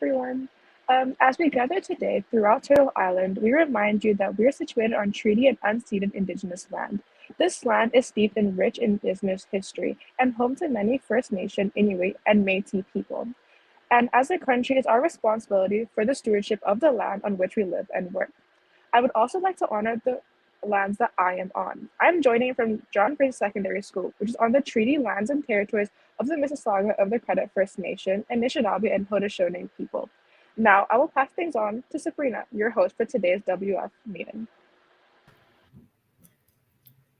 everyone. As we gather today throughout Turtle Island, we remind you that we are situated on treaty and unceded Indigenous land. This land is steeped in rich Indigenous history and home to many First Nation, Inuit, and Métis people. And as a country, it's our responsibility for the stewardship of the land on which we live and work. I would also like to honor the lands that I am on. I'm joining from John Fraser Secondary School, which is on the treaty lands and territories of the Mississauga of the Credit First Nation, Anishinaabe, and Haudenosaunee people. Now, I will pass things on to Sabrina, your host for today's WF meeting.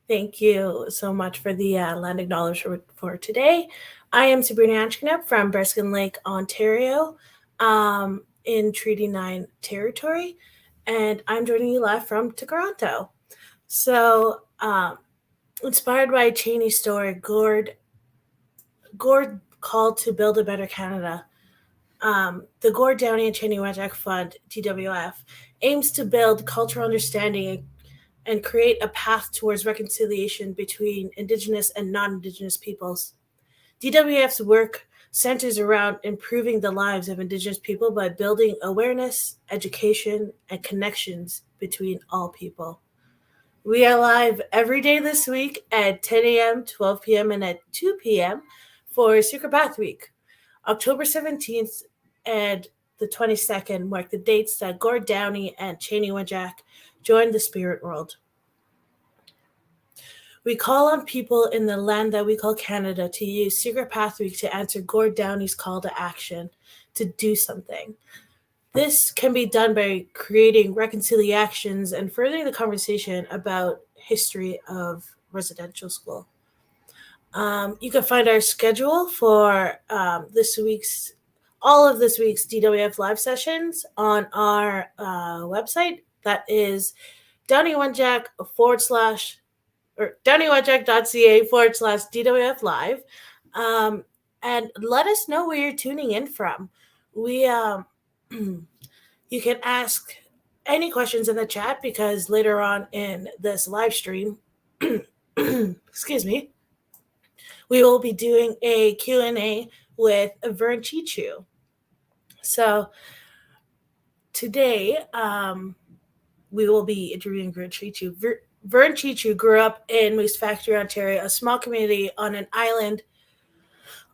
Thank you so much for the land acknowledgement for today. I am Sabrina Anchknepp from Bearskin Lake, Ontario, in Treaty 9 territory, and I'm joining you live from Toronto. So, inspired by a Cheney story, Gord called to build a better Canada. The Gord Downie and Cheney Wenjack Fund, DWF, aims to build cultural understanding and create a path towards reconciliation between Indigenous and non-Indigenous peoples. DWF's work centers around improving the lives of Indigenous people by building awareness, education, and connections between all people. We are live every day this week at 10 a.m., 12 p.m., and at 2 p.m. for Secret Path Week. October 17th and the 22nd mark the dates that Gord Downie and Cheney Wenjack joined the spirit world. We call on people in the land that we call Canada to use Secret Path Week to answer Gord Downie's call to action to do something. This can be done by creating reconciliations and furthering the conversation about history of residential school. You can find our schedule for all of this week's DWF live sessions on our website. That is downeywenjack.ca/DWF live. And let us know where you're tuning in from. You can ask any questions in the chat because later on in this live stream, excuse me, we will be doing a Q&A with Vern Cheechoo. So today, we will be interviewing Vern Cheechoo. Vern Cheechoo grew up in Moose Factory, Ontario, a small community on an island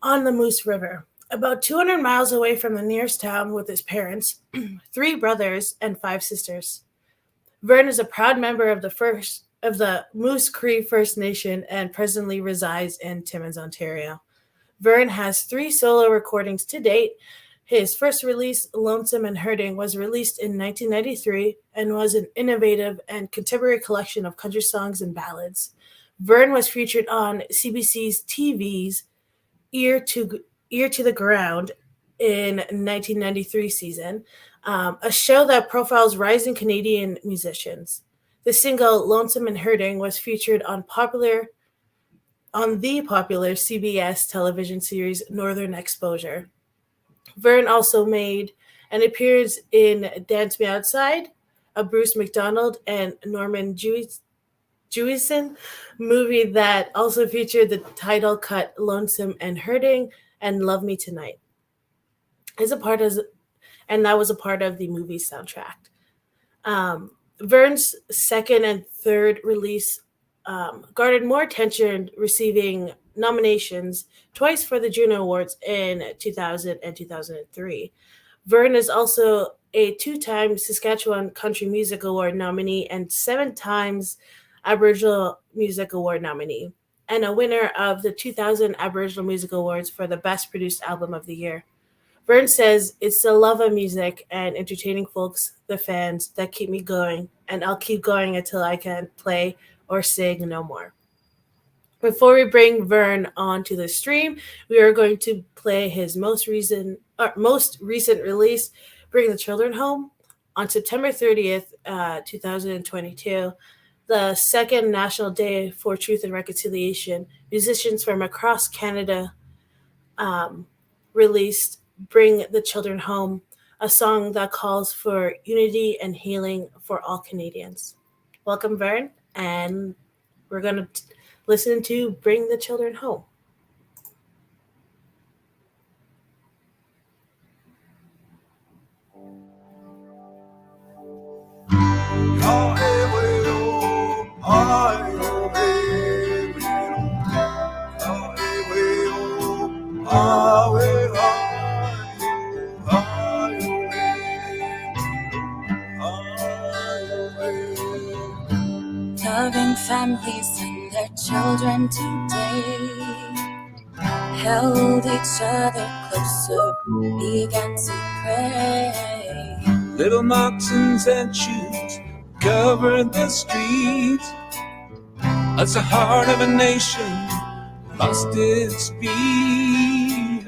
on the Moose River, about 200 miles away from the nearest town with his parents, 3 brothers, and 5 sisters. Vern is a proud member of the Moose Cree First Nation and presently resides in Timmins, Ontario. Vern has 3 solo recordings to date. His first release, Lonesome and Hurting, was released in 1993 and was an innovative and contemporary collection of country songs and ballads. Vern was featured on CBC's TV's Ear to the Ground in 1993 season, a show that profiles rising Canadian musicians. The single Lonesome and Hurting was featured on the popular CBS television series Northern Exposure. Vern also made an appearance in Dance Me Outside, a Bruce McDonald and Norman Jewison movie that also featured the title cut Lonesome and Hurting and Love Me Tonight. And that was a part of the movie soundtrack. Vern's second and third release garnered more attention, receiving nominations twice for the Juno Awards in 2000 and 2003. Vern is also a 2-time Saskatchewan Country Music Award nominee and 7 times Aboriginal Music Award nominee, and a winner of the 2000 Aboriginal Music Awards for the Best Produced Album of the Year. Vern says, "It's the love of music and entertaining folks, the fans, that keep me going, and I'll keep going until I can't play or sing no more." Before we bring Vern onto the stream, we are going to play his most recent release, Bring the Children Home, on September 30th, 2022, the second National Day for Truth and Reconciliation. Musicians from across Canada released Bring the Children Home, a song that calls for unity and healing for all Canadians. Welcome, Vern, and we're going to listen to Bring the Children Home. families and their children today held each other closer, began to pray. Little moccasins and shoes covered the streets as the heart of a nation lost its beat.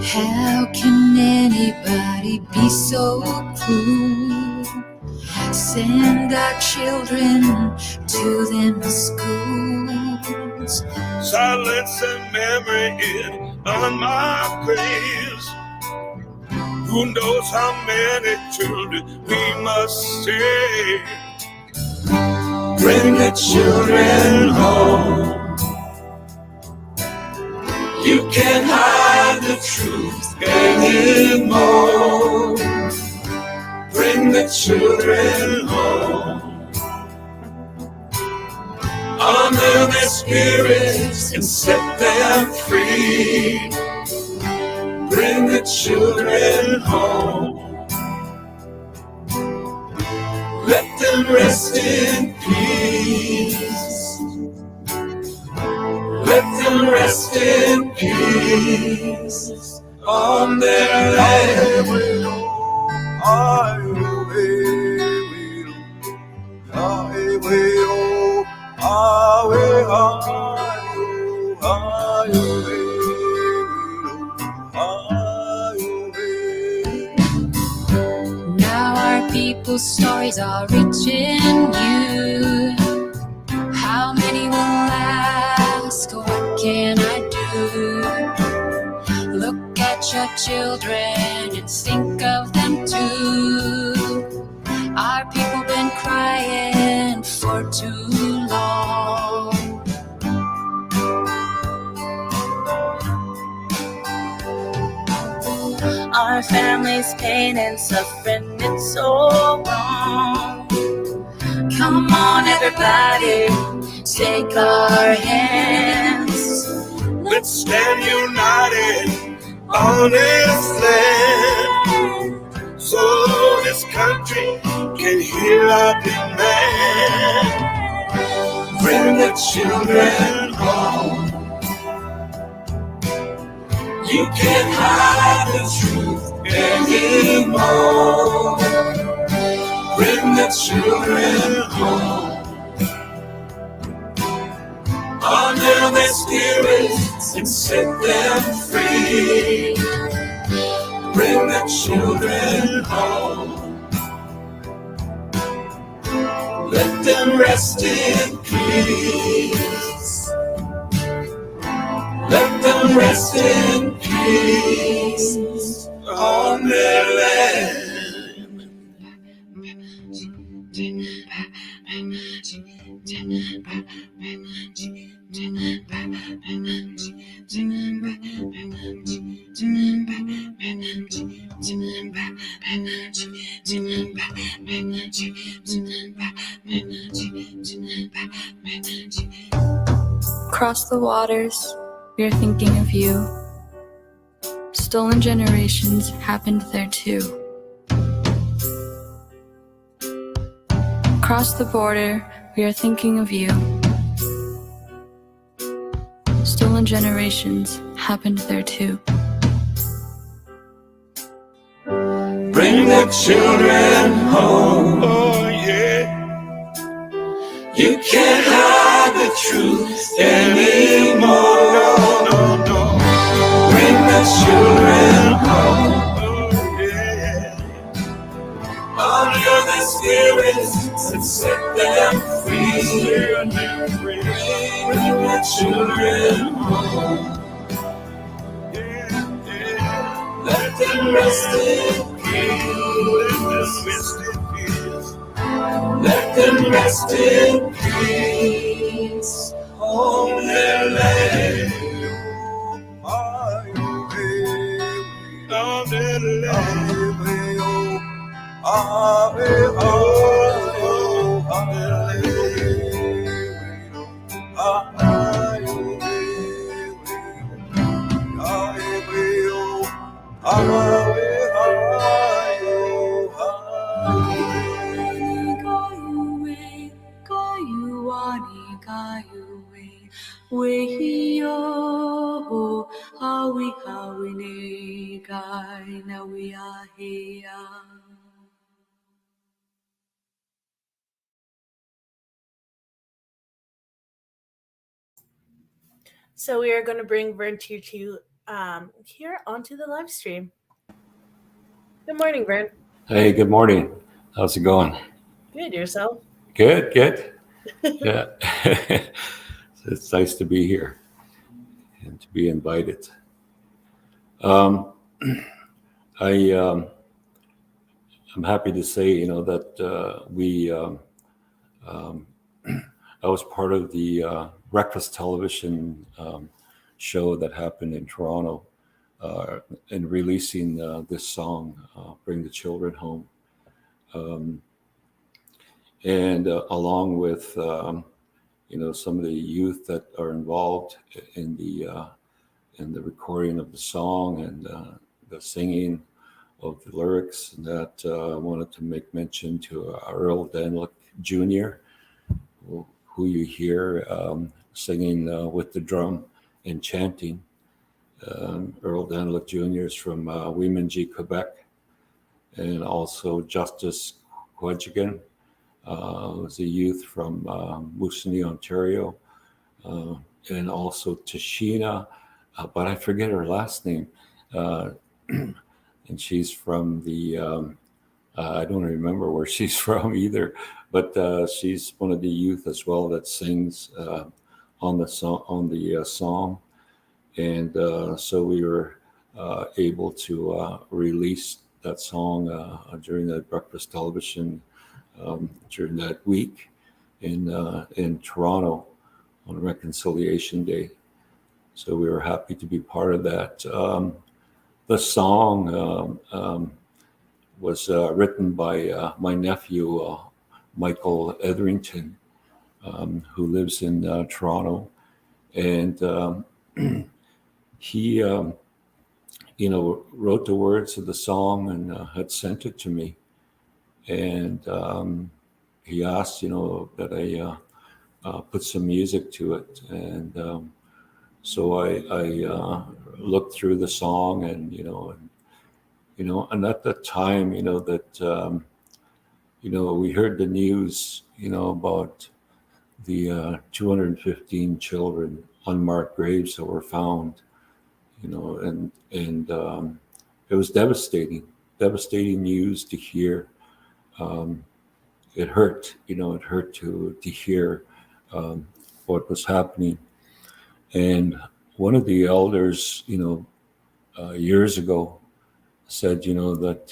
How can anybody be so cruel? Send our children to them schools. Silence and memory in unmarked graves. Who knows how many children we must save? Bring the children home. You can't hide the truth anymore. Bring the children home. Honor their spirits and set them free. Bring the children home. Let them rest in peace. Let them rest in peace on their land. Now our people's stories are reaching you. How many will ask, what can I do? Look at your children and think of them too. Our people been crying for too long. Our family's pain and suffering, it's so wrong. Come on everybody, take our hands. Let's stand united on this land, so this country can hear our demand. Bring the children home. You can't hide the truth anymore. Bring the children home. Honor their spirits and set them free. Bring the children home. Let them rest in peace. Let them rest in peace on their land. Across the waters, we are thinking of you. Stolen generations happened there too. Across the border, we are thinking of you. Stolen generations happened there too. Bring the children home. Oh yeah. You can't hide the truth anymore. No, no. Bring the children home. Oh yeah. Honor the spirits and set them free. Bring the children home. Let them rest in peace. Let them rest in peace on their land. On their land. Weyo hawi hawi ne gai na we are here. So we are going to bring Vern Cheechoo here onto the live stream. Good morning, Vern. Hey, good morning. How's it going? Good, yourself? Good. Yeah. It's nice to be here and to be invited. I'm happy to say, that I was part of the breakfast television show that happened in Toronto in releasing this song, Bring the Children Home. And along with, some of the youth that are involved in the recording of the song and the singing of the lyrics, that I wanted to make mention to Earl Danlick Jr., who you hear singing with the drum and chanting. Earl Danlick Jr. is from Weemanji, Quebec, and also Justice Quejigan, who's a youth from Moosonee, Ontario, and also Tashina, but I forget her last name, and she's from the, I don't remember where she's from either, but she's one of the youth as well that sings on the song, and so we were able to release that song during the breakfast television during that week in Toronto on Reconciliation Day. So we were happy to be part of that. The song was written by my nephew, Michael Etherington, who lives in Toronto. And he, wrote the words of the song and had sent it to me. And he asked, that I put some music to it. And so I looked through the song and, and at that time, that, we heard the news, about the 215 children, unmarked graves that were found, and it was devastating news to hear. It hurt, to hear what was happening. And one of the elders, years ago said, that,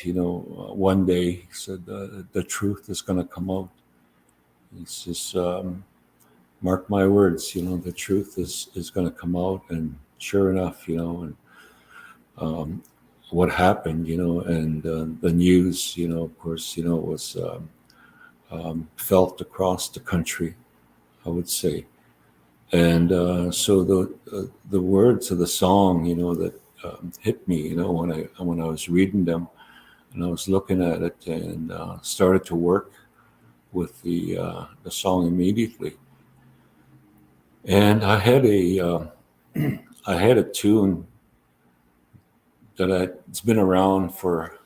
one day, he said, the truth is going to come out. He says, mark my words, the truth is going to come out. And sure enough, and what happened, and the news, of course, was felt across the country, I would say. And so the words of the song, that hit me, when I was reading them, and I was looking at it and started to work with the song immediately. And I had a tune that it's been around for,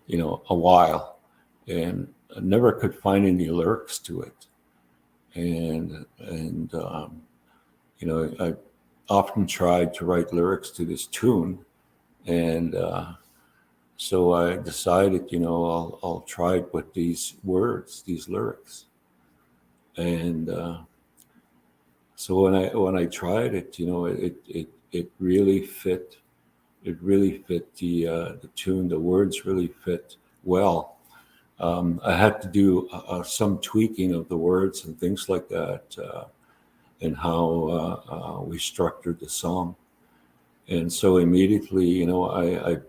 a while, and I never could find any lyrics to it. And I often tried to write lyrics to this tune, and so I decided, I'll try it with these words, these lyrics. And so when I tried it, it really fit. It really fit the tune. The words really fit well. I had to do some tweaking of the words and things like that, and how we structured the song. And so immediately, I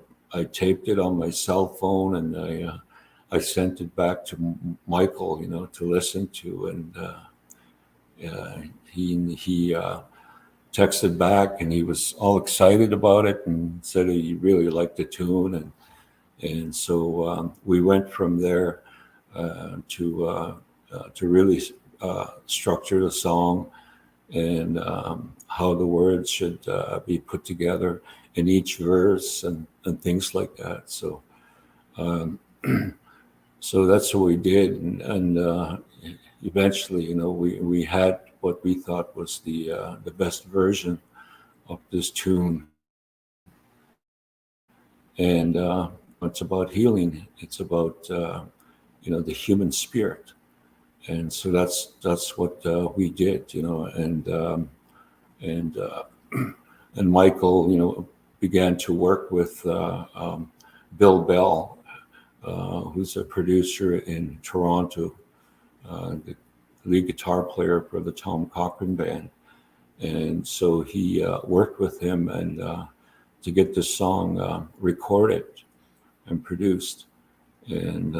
taped it on my cell phone, and I sent it back to Michael, to listen to, and he texted back, and he was all excited about it and said he really liked the tune, and so we went from there to really structure the song and how the words should be put together in each verse and things like that. So so that's what we did, and eventually, we had what we thought was the best version of this tune. And it's about healing. It's about the human spirit, and so that's what we did. And Michael, began to work with Bill Bell, who's a producer in Toronto, the lead guitar player for the Tom Cochrane Band. And so he worked with him and to get this song recorded and produced. And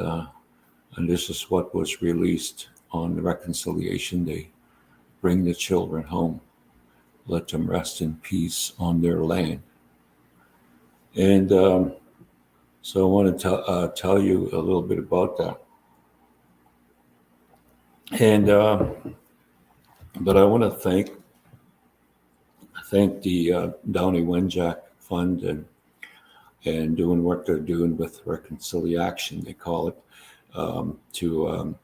this is what was released on Reconciliation Day. Bring the children home. Let them rest in peace on their land. And so I want to tell you a little bit about that. And but I want to thank the Downey Wenjack Fund and doing what they're doing with Reconciliation, they call it, to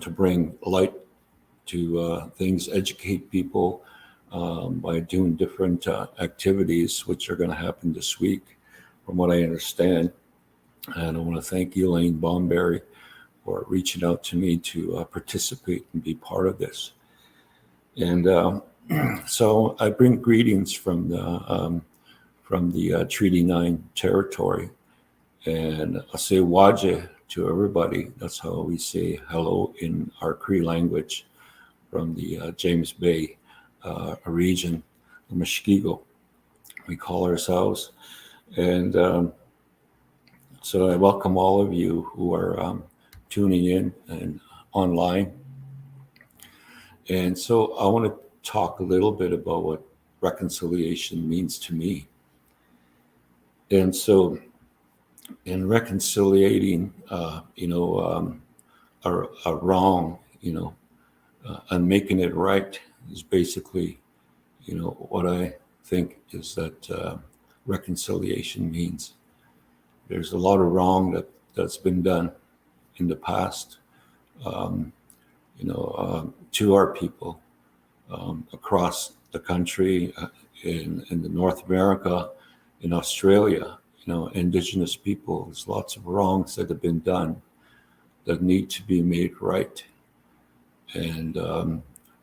bring light to things, educate people by doing different activities, which are going to happen this week, from what I understand. And I want to thank Elaine Bomberry for reaching out to me to participate and be part of this. And so I bring greetings from the Treaty 9 territory, and I say waje to everybody. That's how we say hello in our Cree language from the James Bay region, the Mushkego, we call ourselves. And so I welcome all of you who are tuning in and online. And so I want to talk a little bit about what reconciliation means to me. And so in reconciliating, a wrong, and making it right is basically, what I think is that reconciliation means. There's a lot of wrong that's been done in the past, to our people across the country, in the North America, in Australia, Indigenous people. There's lots of wrongs that have been done that need to be made right. And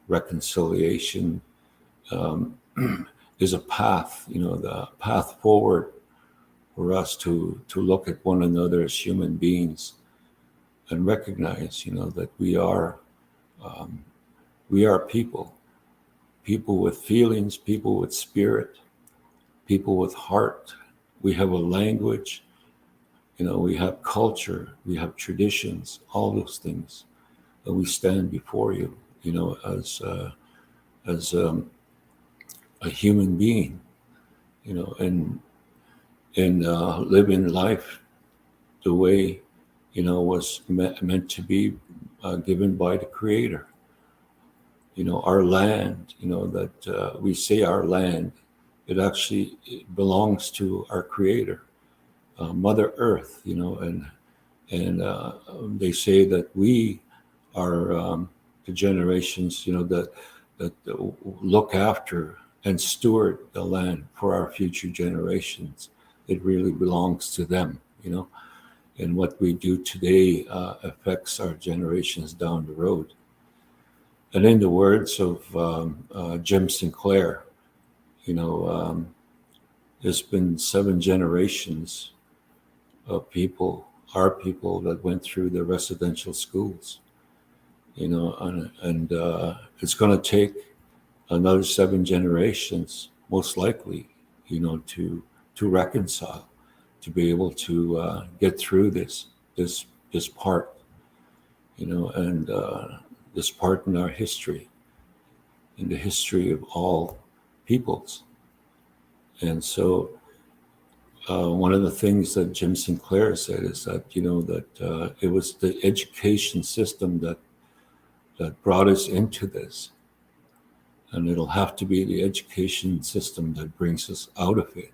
reconciliation is a path, the path forward for us to look at one another as human beings and recognize, that we are people with feelings, people with spirit, people with heart. We have a language, we have culture, we have traditions, all those things. And we stand before you, as a human being, and living life the way, was meant to be given by the Creator. Our land, that we say our land, it actually belongs to our Creator, Mother Earth, and they say that we are the generations, that look after and steward the land for our future generations. It really belongs to them, and what we do today affects our generations down the road. And in the words of Jim Sinclair, there's been 7 generations of people, our people, that went through the residential schools, and it's going to take another 7 generations, most likely, to reconcile, to be able to get through this part, and this part in our history, in the history of all peoples. And so one of the things that Jim Sinclair said is that, that it was the education system that brought us into this. and it'll have to be the education system that brings us out of it.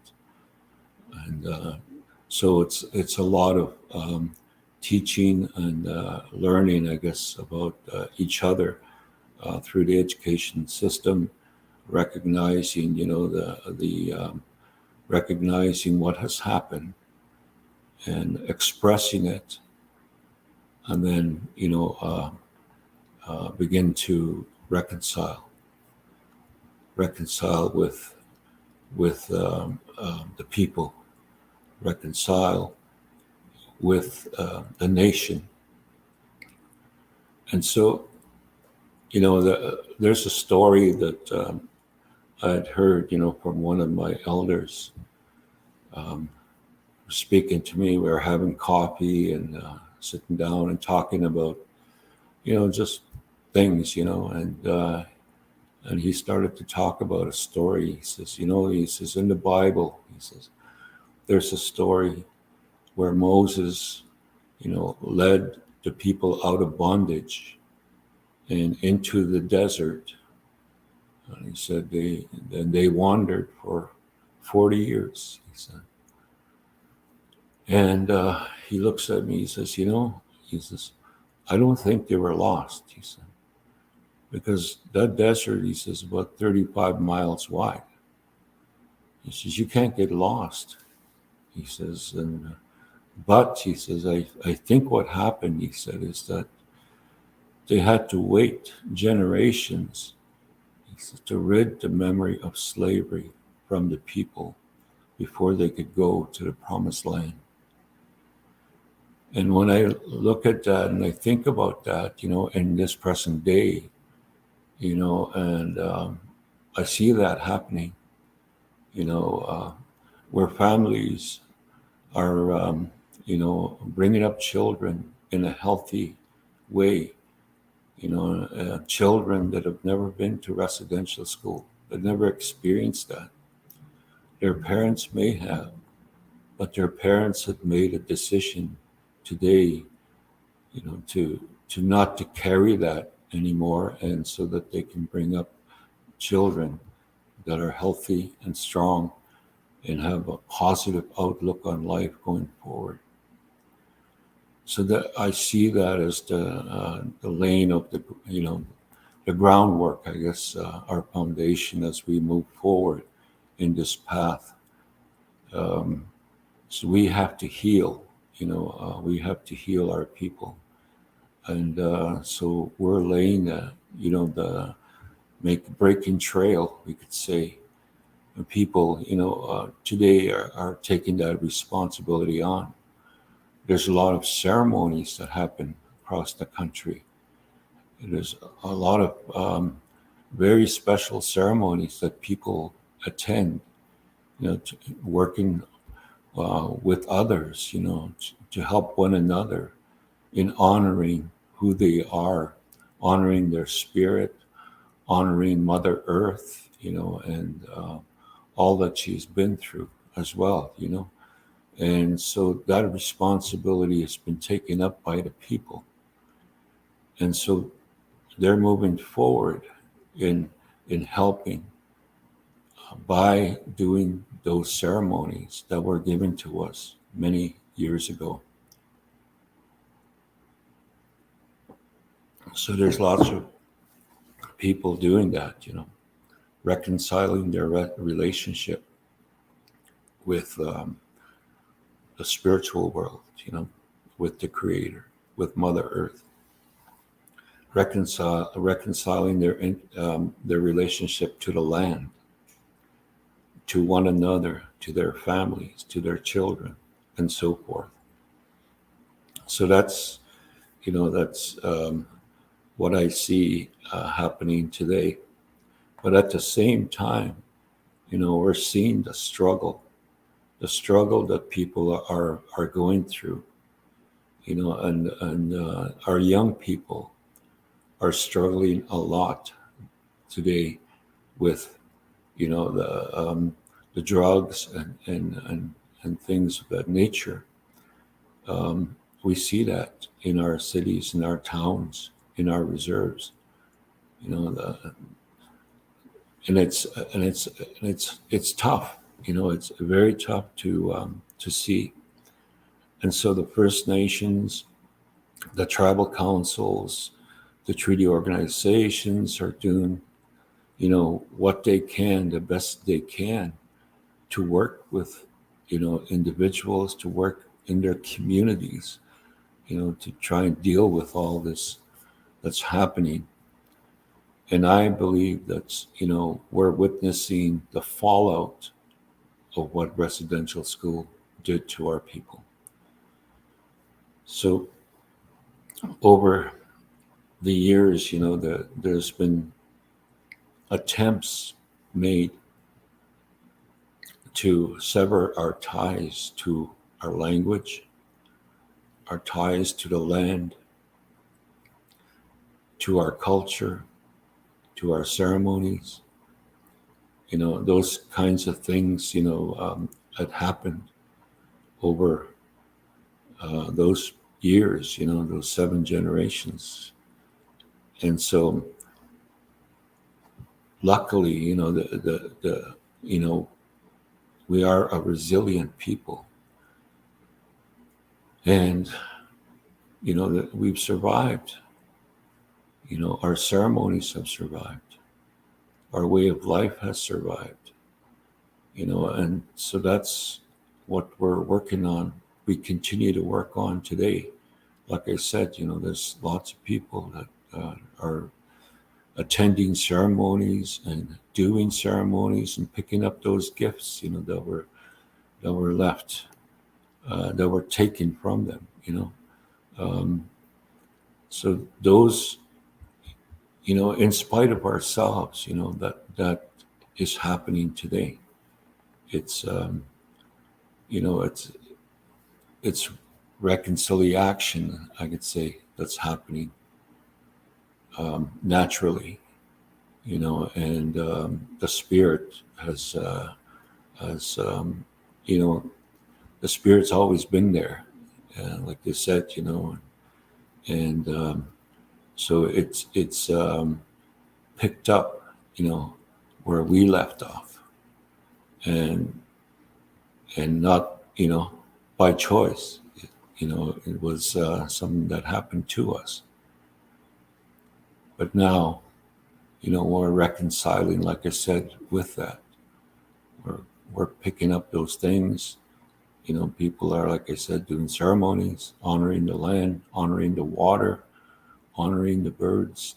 And so it's a lot of teaching and learning, I guess, about each other through the education system, recognizing, the recognizing what has happened and expressing it, and then begin to reconcile with the people, reconcile with the nation. And so, there's a story that I'd heard, from one of my elders speaking to me. We were having coffee and sitting down and talking about, just things, and he started to talk about a story. He says, in the Bible, he says, there's a story where Moses, led the people out of bondage and into the desert. And he said they wandered for 40 years, he said. And he looks at me, he says, I don't think they were lost, he said, because that desert, he says, about 35 miles wide. He says, you can't get lost, he says. But he says, I think what happened, he said, is that they had to wait generations, he says, to rid the memory of slavery from the people before they could go to the promised land. And when I look at that and I think about that, in this present day, and I see that happening, where families are, bringing up children in a healthy way, children that have never been to residential school, that never experienced that. Their parents may have, but their parents have made a decision today, to not to carry that anymore, and so that they can bring up children that are healthy and strong and have a positive outlook on life going forward. So that I see that as the lane of the groundwork, I guess, our foundation as we move forward in this path. So we have to heal. We have to heal our people. And so we're laying the breaking trail, we could say. And people, today are taking that responsibility on. There's a lot of ceremonies that happen across the country. There's a lot of very special ceremonies that people attend, working with others, to help one another in honoring who they are, honoring their spirit, honoring Mother Earth, and all that she's been through as well, And so that responsibility has been taken up by the people. And so they're moving forward in helping by doing those ceremonies that were given to us many years ago. So there's lots of people doing that, reconciling their relationship with the spiritual world, with the Creator, with Mother Earth, reconciling their relationship to the land, to one another, to their families, to their children, and so forth. So that's what I see happening today. But at the same time, we're seeing the struggle that people are going through, and our young people are struggling a lot today with, the drugs and things of that nature. We see that in our cities, in our towns, in our reserves. and it's tough. It's very tough to see. And so the First Nations, the tribal councils, the treaty organizations are doing, what they can, the best they can, to work with, individuals, to work in their communities, to try and deal with all this that's happening. And I believe that, we're witnessing the fallout of what residential school did to our people. So over the years, there's been attempts made to sever our ties to our language, our ties to the land, to our culture, to our ceremonies. Those kinds of things, had happened over those years, those 7 generations. And so luckily, we are a resilient people, and that we've survived. Our ceremonies have survived. Our way of life has survived. And so that's what we're working on. We continue to work on today. Like I said, there's lots of people that are attending ceremonies and doing ceremonies and picking up those gifts, that were left, that were taken from them, so those, in spite of ourselves, that is happening today. It's, it's reconciliation, I could say, that's happening naturally, and the spirit has, the spirit's always been there, like they said, and so it's picked up, where we left off, and not, by choice. It was something that happened to us. But now, we're reconciling, like I said, with that. We're picking up those things. People are, like I said, doing ceremonies, honoring the land, honoring the water, honoring the birds,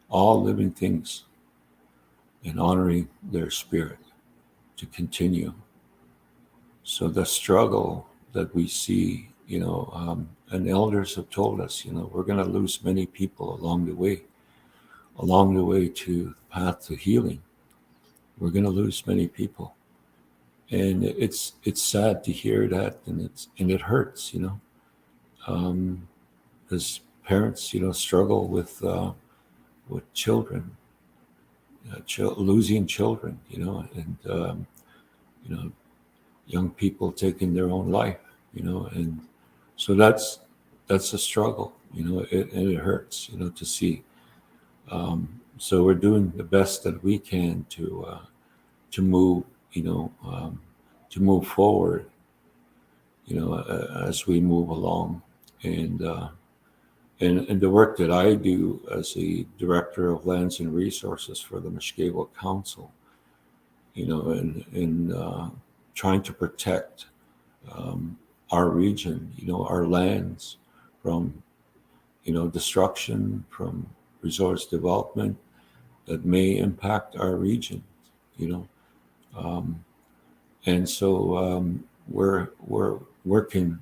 all living things, and honoring their spirit to continue. So the struggle that we see, and elders have told us, we're going to lose many people along the way to the path to healing. We're going to lose many people, and it's sad to hear that, and it hurts, because parents, struggle with children, losing children, and young people taking their own life, and so that's a struggle, and it hurts, to see. So we're doing the best that we can to move, to move forward, as we move along, and the work that I do as the Director of Lands and Resources for the Mushkegowuk Council, in trying to protect our region, our lands from, destruction, from resource development that may impact our region, and so we're working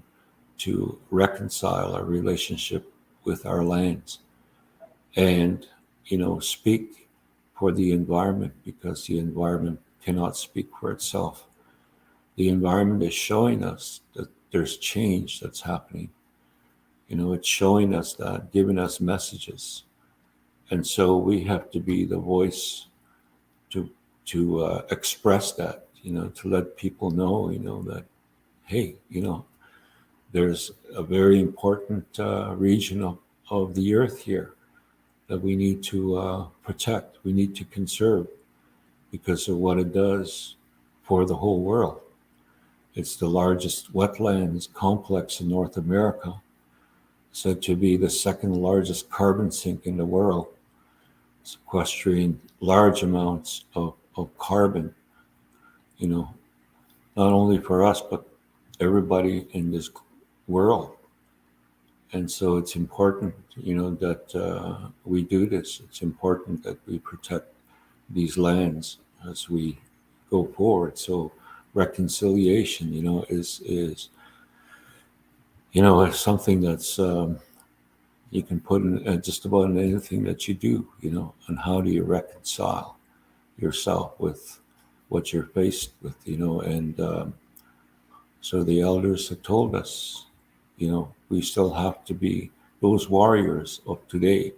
to reconcile our relationship with our lands, and speak for the environment, because the environment cannot speak for itself. The environment is showing us that there's change that's happening. It's showing us that, giving us messages, and so we have to be the voice to express that, to let people know, that, hey, there's a very important region of the earth here that we need to protect, we need to conserve because of what it does for the whole world. It's the largest wetlands complex in North America, said to be the second largest carbon sink in the world, sequestering large amounts of carbon, not only for us, but everybody in this world. And so it's important, that we do this. It's important that we protect these lands as we go forward. So reconciliation, is something that's you can put in just about in anything that you do, and how do you reconcile yourself with what you're faced with, and so the elders have told us, we still have to be those warriors of today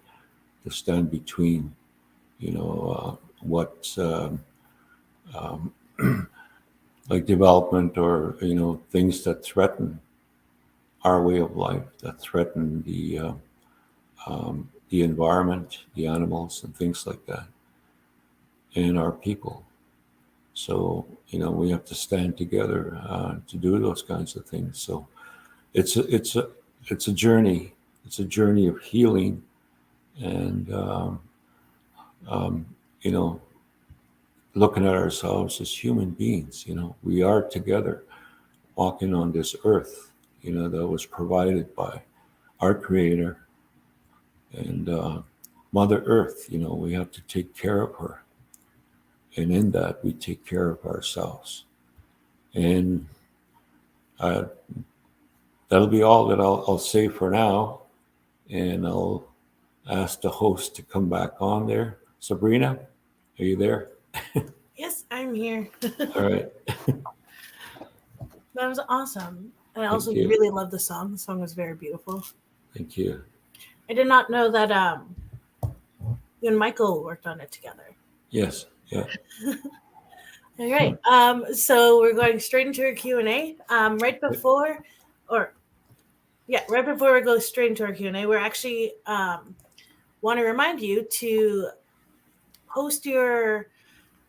to stand between, what like development or, things that threaten our way of life, that threaten the environment, the animals and things like that, and our people. So, we have to stand together to do those kinds of things. So it's a journey. It's a journey of healing and, looking at ourselves as human beings. We are together walking on this earth, that was provided by our Creator and Mother Earth. We have to take care of her. And in that, we take care of ourselves. And that'll be all that I'll say for now. And I'll ask the host to come back on there. Sabrina, are you there? Yes, I'm here. All right. That was awesome. And I also really love the song. The song was very beautiful. Thank you. I did not know that you and Michael worked on it together. Yes. Yeah. All right. So we're going straight into our Q&A. Right before we go straight into our Q&A, we're actually want to remind you to post your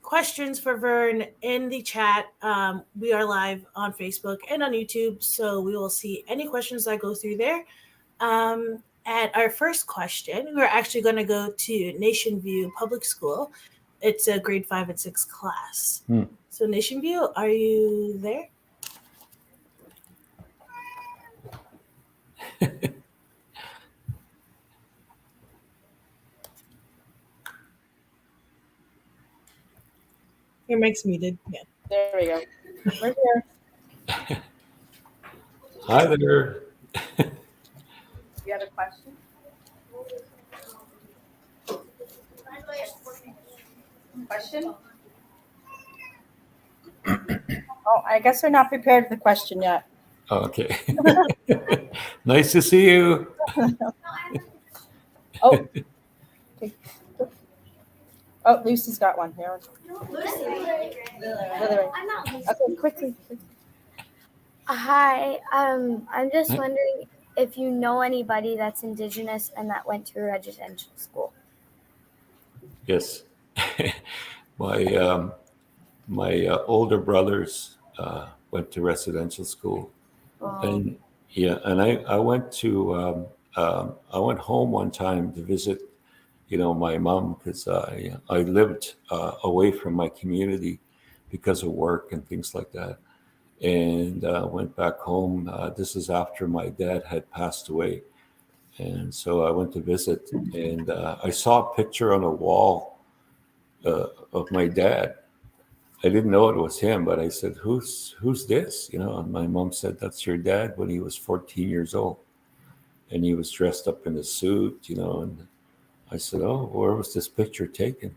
questions for Vern in the chat. We are live on Facebook and on YouTube, so we will see any questions that go through there. At our first question, we're actually going to go to Nation View Public School. It's a grade 5 and 6 class. So Nation View, are you there? Your mic's muted. Yeah. There we go. We're here. Hi there. You have a question? Question? Oh, I guess we're not prepared for the question yet. Okay. Nice to see you. Oh. Okay. Oh, Lucy's got one here. Okay, quickly. Hi, I'm just wondering if you know anybody that's Indigenous and that went to a residential school. Yes. My older brothers went to residential school. And I went to I went home one time to visit, my mom, because I lived away from my community because of work and things like that. And went back home. This is after my dad had passed away. And so I went to visit, and I saw a picture on a wall of my dad. I didn't know it was him, but I said, who's this? And my mom said, that's your dad when he was 14 years old. And he was dressed up in a suit, and I said, oh, where was this picture taken?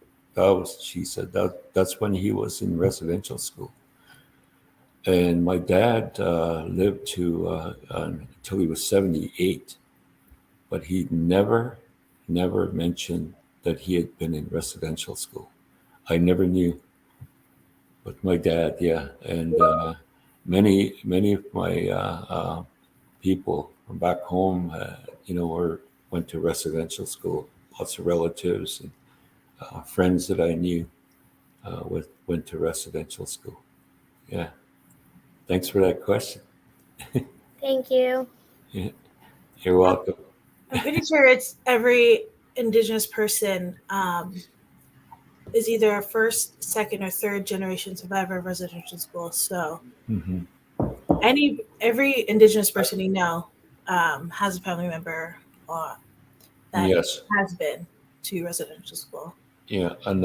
She said, that's when he was in residential school. And my dad lived until he was 78, but he never mentioned that he had been in residential school. I never knew. But my dad, yeah, and many of my people from back home, went to residential school lots of relatives and friends that I knew went to residential school. Yeah. Thanks for that question. Thank you. Yeah. You're welcome. I'm pretty sure it's every Indigenous person is either a first, second, or third generation survivor of residential school. So Mm-hmm. every Indigenous person you know has a family member that Yes. has been to residential school. Yeah, and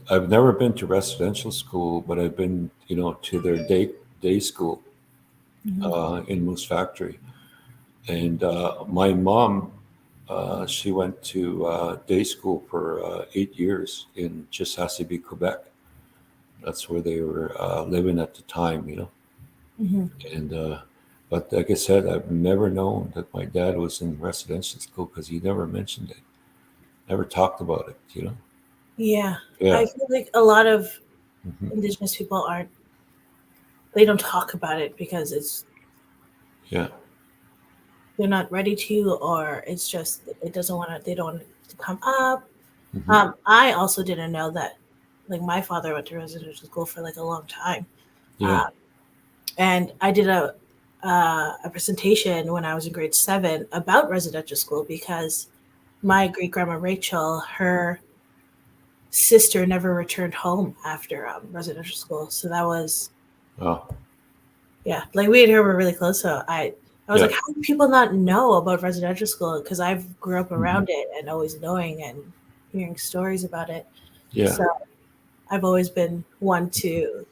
I've never been to residential school, but I've been, to their day school in Moose Factory. And my mom, she went to day school for 8 years in Chisasibi, Quebec. That's where they were living at the time, Mm-hmm. And but like I said, I've never known that my dad was in residential school because he never mentioned it, never talked about it, Yeah. Yeah. I feel like a lot of Mhm. Indigenous people they don't talk about it because Yeah. they're not ready to, or it's just they don't want it to come up. Mhm. I also didn't know that, like, my father went to residential school for like a long time. Yeah. And I did a presentation when I was in grade 7 about residential school because my great grandma Rachel, her sister never returned home after residential school. So that was, Oh. yeah, like we and her were really close. So I was Yeah. like, how do people not know about residential school? Because I've grew up Mm-hmm. around it and always knowing and hearing stories about it. Yeah. So I've always been one to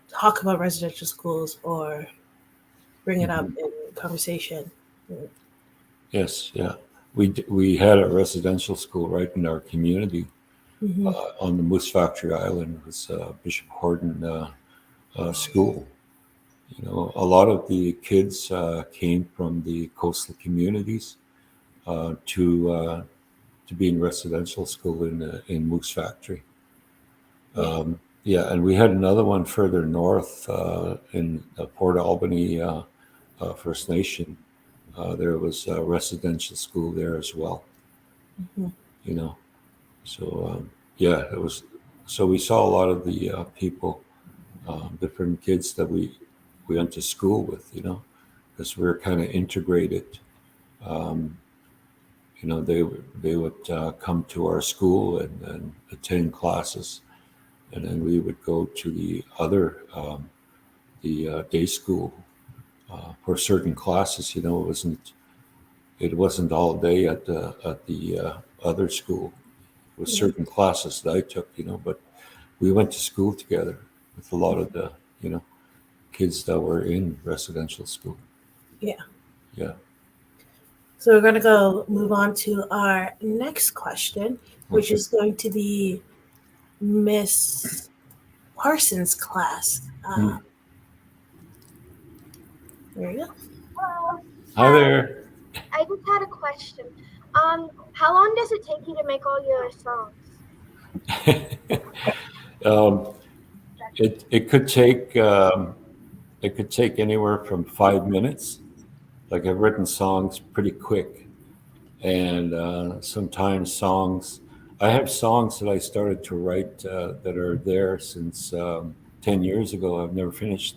talk about residential schools or bring it up in conversation. Yes. Yeah. We had a residential school right in our community Mm-hmm. on the Moose Factory Island. It was Bishop Horton school. A lot of the kids came from the coastal communities to be in residential school in Moose Factory. And we had another one further north in Port Albany First Nation. There was a residential school there as well. Mm-hmm. So it was. So we saw a lot of the people, different kids that we went to school with, because we were kind of integrated. They would come to our school and attend classes, and then we would go to the other day school for certain classes. It wasn't all day at the other school. It was certain classes that I took, but we went to school together with a lot of the kids that were in residential school. Yeah. So we're going to move on to our next question, which Okay. is going to be Miss Parsons' class. There you go. Hi there. I just had a question. How long does it take you to make all your songs? It could take anywhere from 5 minutes. Like, I've written songs pretty quick, and sometimes I have songs that I started to write that are there since 10 years ago. I've never finished,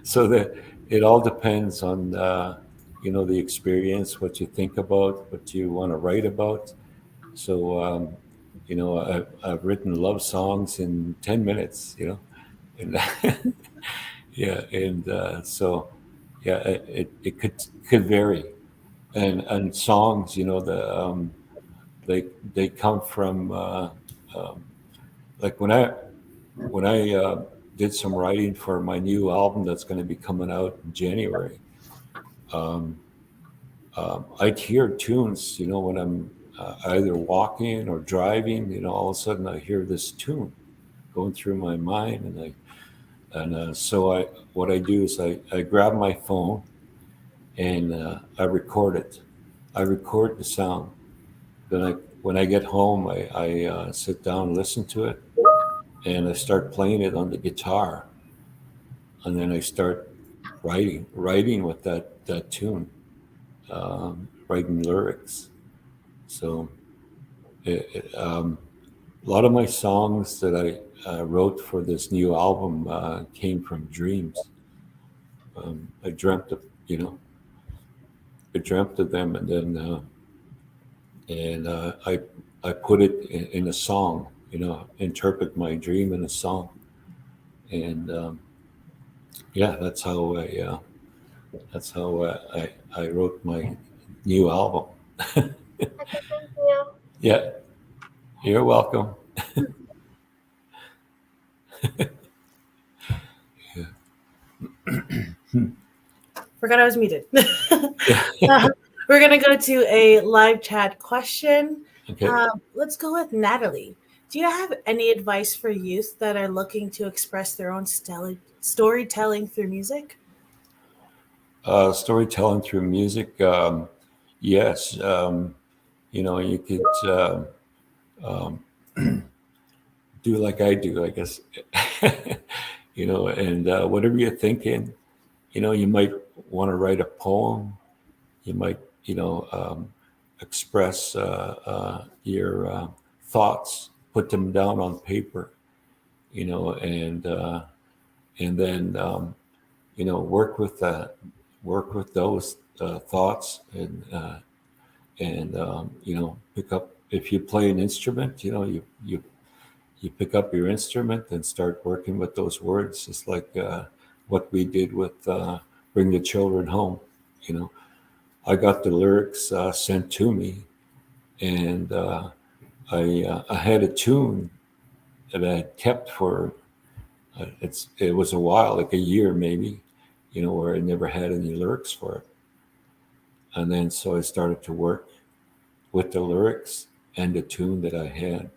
so that it all depends on the experience, what you think about, what you want to write about. So I've written love songs in 10 minutes, and it could vary, and songs, they come from like when I did some writing for my new album that's going to be coming out in January. I'd hear tunes, when I'm either walking or driving. All of a sudden I hear this tune going through my mind, so what I do is I grab my phone and I record it. I record the sound. Then when I get home, I sit down and listen to it, and I start playing it on the guitar, and then I start writing with that tune, writing lyrics. So a lot of my songs that I wrote for this new album came from dreams. I dreamt of, I dreamt of them, and then I put it in a song. Interpret my dream in a song, and yeah, that's how I wrote my new album. Okay, thank you. Yeah, you're welcome. Forgot I was muted. We're going to go to a live chat question. Okay. Let's go with Natalie. Do you have any advice for youth that are looking to express their own storytelling through music? Storytelling through music, yes. You could do like I do, I guess. And whatever you're thinking, you might want to write a poem. You might, express your thoughts, put them down on paper, and then work with that, work with those thoughts, and pick up. If you play an instrument, you pick up your instrument and start working with those words, just like what we did with Bring the Children Home. I got the lyrics sent to me, and I had a tune that I had kept for it was a while, like a year maybe, where I never had any lyrics for it. And then so I started to work with the lyrics and the tune that I had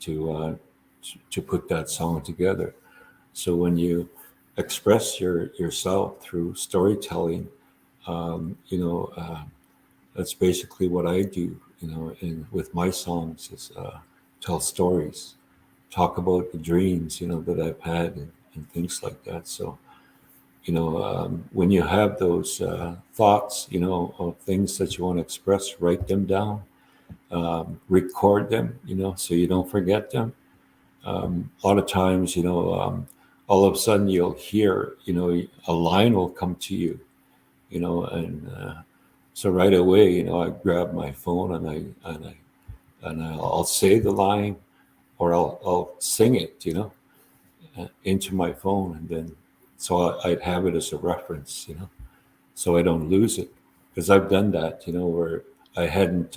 to put that song together. So when you express yourself through storytelling, that's basically what I do, and with my songs is tell stories, talk about the dreams, that I've had, and things like that. So, when you have those thoughts, of things that you want to express, write them down, record them, so you don't forget them. A lot of times, all of a sudden you'll hear, a line will come to you, and so right away, I grab my phone and I'll say the line, or I'll sing it, into my phone, and then so I'd have it as a reference, so I don't lose it, because I've done that, where I hadn't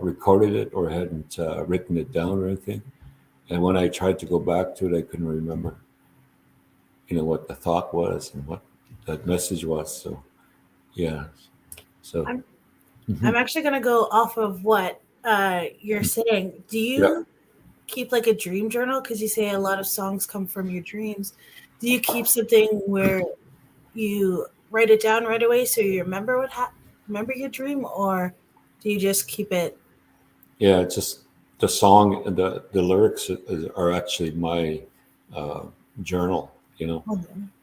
recorded it or hadn't written it down or anything, and when I tried to go back to it, I couldn't remember, what the thought was and what that message was. So, yeah. So I'm actually going to go off of what you're saying. Do you keep like a dream journal? Because you say a lot of songs come from your dreams. Do you keep something where you write it down right away so you remember remember your dream, or do you just keep it? Yeah, it's just the song, the lyrics are actually my journal.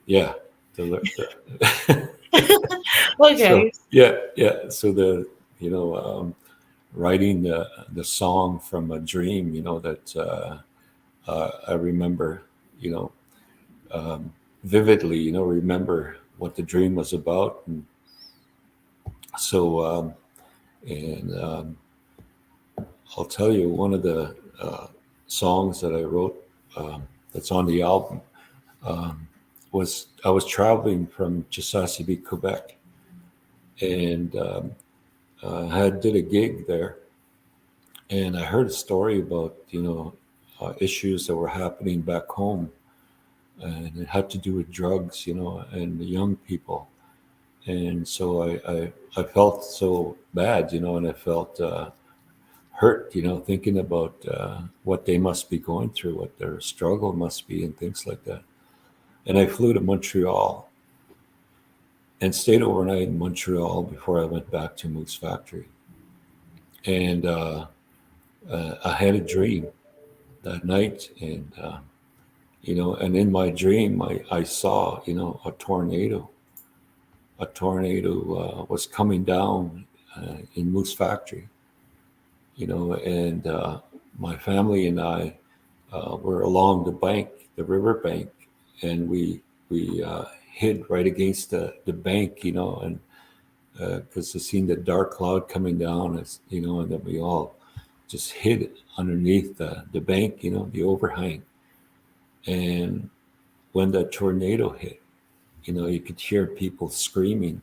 Yeah. Okay. So, So writing the song from a dream, that I remember, vividly, remember what the dream was about, and so I'll tell you one of the songs that I wrote that's on the album. Was I was traveling from Chisasibi, Quebec, and did a gig there, and I heard a story about issues that were happening back home, and it had to do with drugs, and the young people, and so I felt so bad, and I felt hurt, thinking about what they must be going through, what their struggle must be, and things like that. And I flew to Montreal and stayed overnight in Montreal before I went back to Moose Factory. And I had a dream that night, and and in my dream, I saw a tornado. A tornado was coming down in Moose Factory, and my family and I were along the bank, the river bank, and we hid right against the bank, and because I seen the dark cloud coming down, and then we all just hid underneath the bank, the overhang. And when the tornado hit, you could hear people screaming,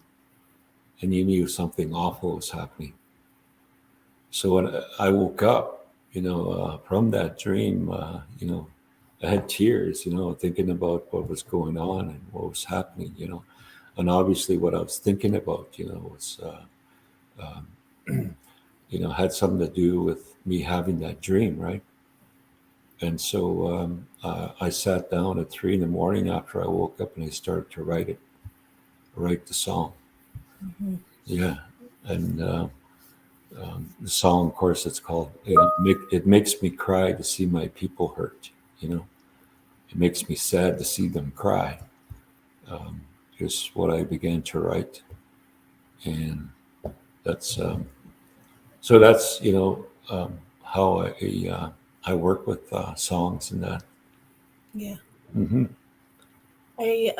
and you knew something awful was happening. So when I woke up, from that dream, I had tears, thinking about what was going on and what was happening, and obviously what I was thinking about, was, had something to do with me having that dream, right? And so I sat down at 3 a.m. after I woke up, and I started to write the song. Mm-hmm. Yeah, and the song, of course, it's called "It Makes Me Cry to See My People Hurt." It makes me sad to see them cry. Is what I began to write, and that's so that's how I work with songs and that. Yeah. Mm-hmm. I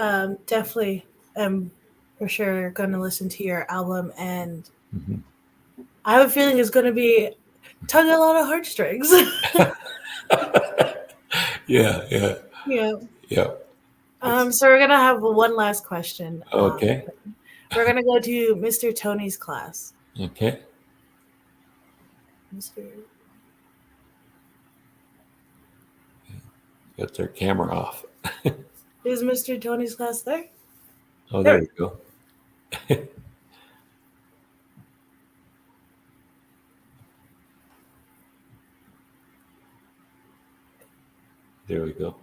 definitely am for sure going to listen to your album, and Mm-hmm. I have a feeling it's going to be tugging a lot of heartstrings. Yeah. Yeah. So we're going to have one last question. Okay. We're going to go to Mr. Tony's class. Okay. Got their camera off. Is Mr. Tony's class there? Oh, there you go. There we go.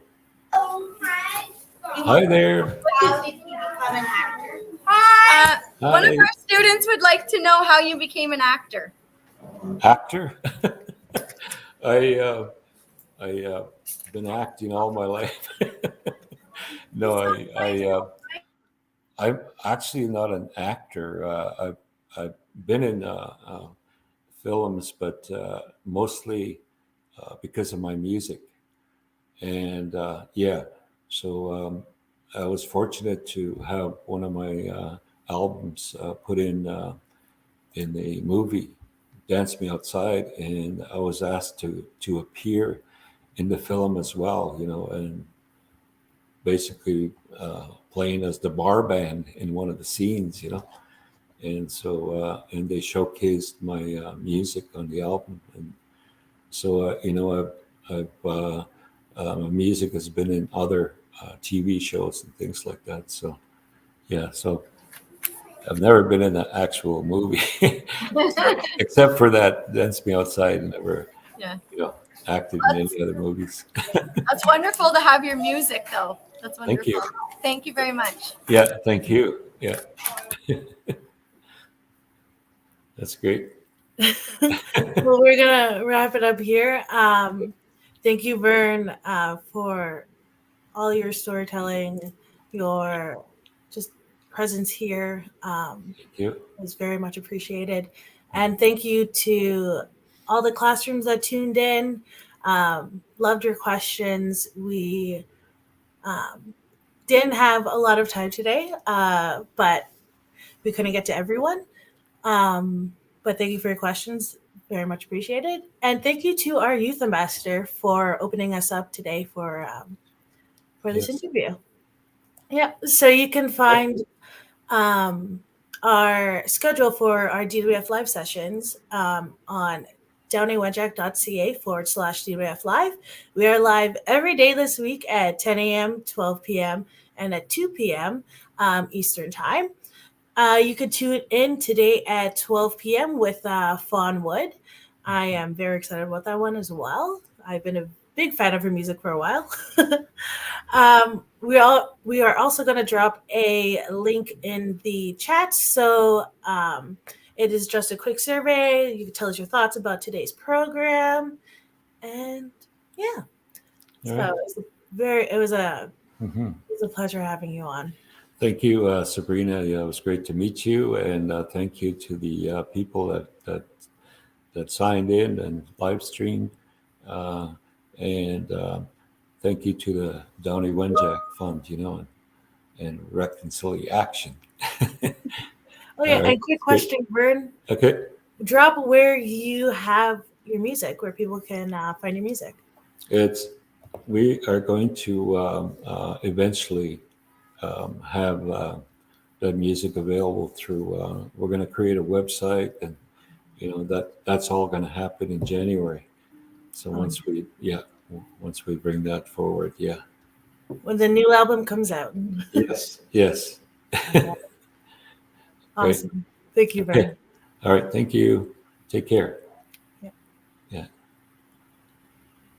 Hi there. How did you become an actor? Hi. One of our students would like to know how you became an actor. Actor? I been acting all my life. No, I'm actually not an actor. I've been in films, but mostly because of my music. And so I was fortunate to have one of my albums put in a movie, Dance Me Outside, and I was asked to appear in the film as well, and basically playing as the bar band in one of the scenes, and so and they showcased my music on the album, and so my music has been in other TV shows and things like that. So yeah, so I've never been in an actual movie except for that Dance Me Outside, and never acted in any other movies. That's wonderful to have your music, though. That's wonderful. Thank you. Thank you very much. Yeah, thank you. Yeah. That's great. Well, we're going to wrap it up here. Thank you, Vern, for all your storytelling, your just presence here. Thank you. Was very much appreciated. And thank you to all the classrooms that tuned in. Loved your questions. We didn't have a lot of time today, but we couldn't get to everyone. But thank you for your questions. Very much appreciated. And thank you to our youth ambassador for opening us up today for this interview. Yeah. So you can find our schedule for our DWF live sessions on downingwenjack.ca/DWF live. We are live every day this week at 10 a.m., 12 p.m., and at 2 p.m. Eastern Time. You could tune in today at 12 p.m. with Fawn Wood. I am very excited about that one as well. I've been a big fan of her music for a while. We are also going to drop a link in the chat. So it is just a quick survey. You can tell us your thoughts about today's program. And yeah. So it was a pleasure having you on. Thank you, Sabrina. Yeah, it was great to meet you, and thank you to the people that that signed in and live streamed. And thank you to the Downey Wenjack Fund, and Reconciliation. Oh yeah, All right. and quick question, Vern. Okay. Drop where you have your music, where people can find your music. We are going to eventually have the music available through. We're going to create a website, and that's all going to happen in January. So once we bring that forward, when the new album comes out. Yes. Awesome. Thank you, Vern. All right. Thank you. Take care.